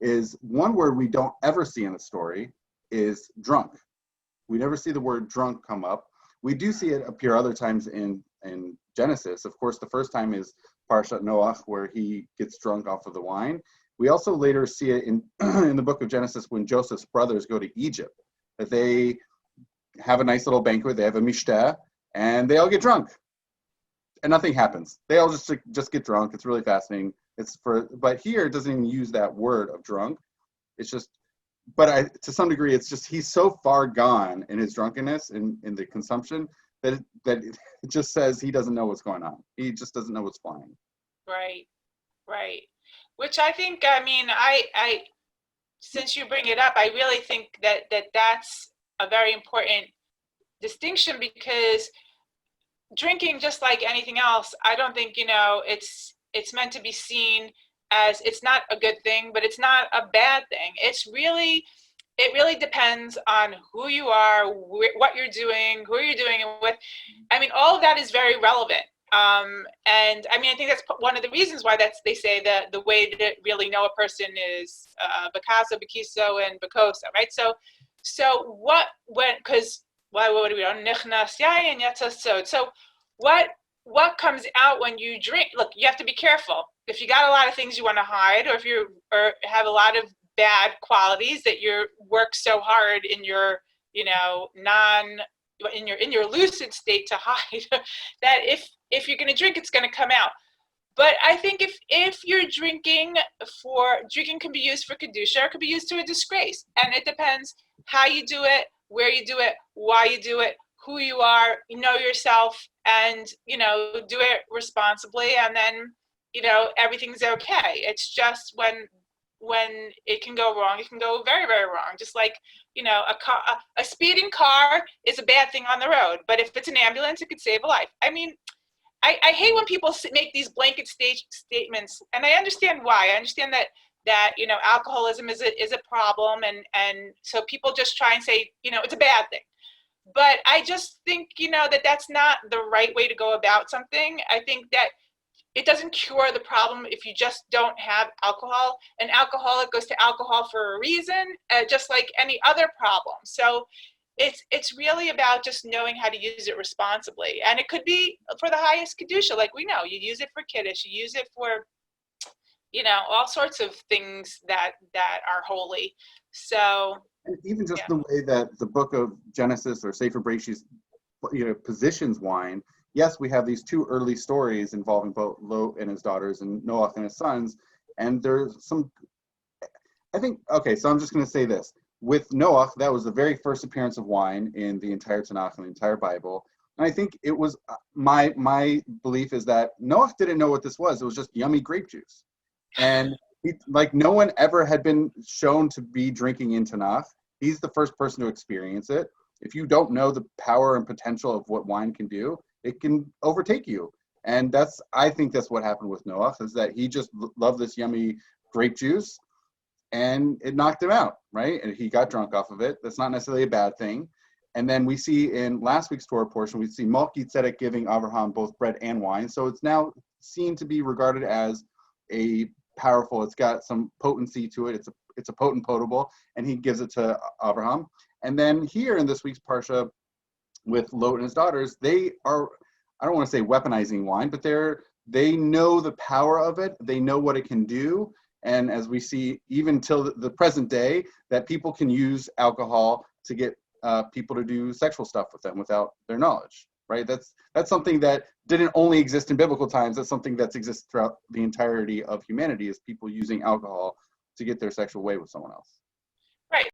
is one word we don't ever see in the story is drunk. We never see the word drunk come up. We do see it appear other times in Genesis. Of course, the first time is Parshat Noach, where he gets drunk off of the wine. We also later see it in in the book of Genesis when Joseph's brothers go to Egypt, that they have a nice little banquet, they have a mishteh, and they all get drunk. And nothing happens. They all just get drunk. It's really fascinating. But here it doesn't even use that word of drunk. It's just, to some degree, it's just he's so far gone in his drunkenness in the consumption that it just says he doesn't know what's going on. He just doesn't know what's flying. Right. Which I think, I since you bring it up, I really think that's a very important distinction, because drinking, just like anything else, I don't think, it's meant to be seen as, it's not a good thing, but it's not a bad thing. It really depends on who you are, what you're doing, who you're doing it with. All of that is very relevant. And I think that's one of the reasons why they say that the way to really know a person is Bakaso, Bakiso, and Bakosa, right? So what do we know? Nichnas yayin yatzasod. So what comes out when you drink? Look, you have to be careful. If you got a lot of things you want to hide, or if you have a lot of bad qualities that you work so hard in your in your lucid state to hide, that if you're going to drink, it's going to come out. But I think if you're drinking can be used for kedusha, or it could be used to a disgrace, and it depends how you do it, where you do it, why you do it, who you are, know yourself, and do it responsibly, and then everything's okay. It's just when it can go wrong, it can go very, very wrong. Just like a speeding car is a bad thing on the road, but if it's an ambulance, it could save a life. I hate when people make these blanket statements, and I understand why. I understand that alcoholism is a problem, and so people just try and say it's a bad thing. But I just think that's not the right way to go about something. I think that it doesn't cure the problem if you just don't have alcohol. An alcoholic goes to alcohol for a reason, just like any other problem. So it's really about just knowing how to use it responsibly. And it could be for the highest kedusha, like we know. You use it for kiddush, you use it for all sorts of things that are holy. So, and even just the way that the book of Genesis or Sefer Bereshit, positions wine. Yes, we have these two early stories involving both Lot and his daughters and Noach and his sons, and there's some. So I'm just going to say this. With Noach, that was the very first appearance of wine in the entire Tanakh and the entire Bible. And I think it was my belief is that Noach didn't know what this was. It was just yummy grape juice. And no one ever had been shown to be drinking in Tanakh. He's the first person to experience it. If you don't know the power and potential of what wine can do, it can overtake you. And I think that's what happened with Noach, is that he just loved this yummy grape juice, and it knocked him out, right? And he got drunk off of it. That's not necessarily a bad thing. And then we see in last week's Torah portion, we see Malki Tzedek giving Abraham both bread and wine. So it's now seen to be regarded as a powerful, it's got some potency to it. It's a potent potable, and he gives it to Abraham. And then here in this week's Parsha with Lot and his daughters, they are, I don't want to say weaponizing wine, but they know the power of it. They know what it can do. And as we see, even till the present day, that people can use alcohol to get people to do sexual stuff with them without their knowledge, right? That's something that didn't only exist in biblical times. That's something that's exists throughout the entirety of humanity, is people using alcohol to get their sexual way with someone else. Right.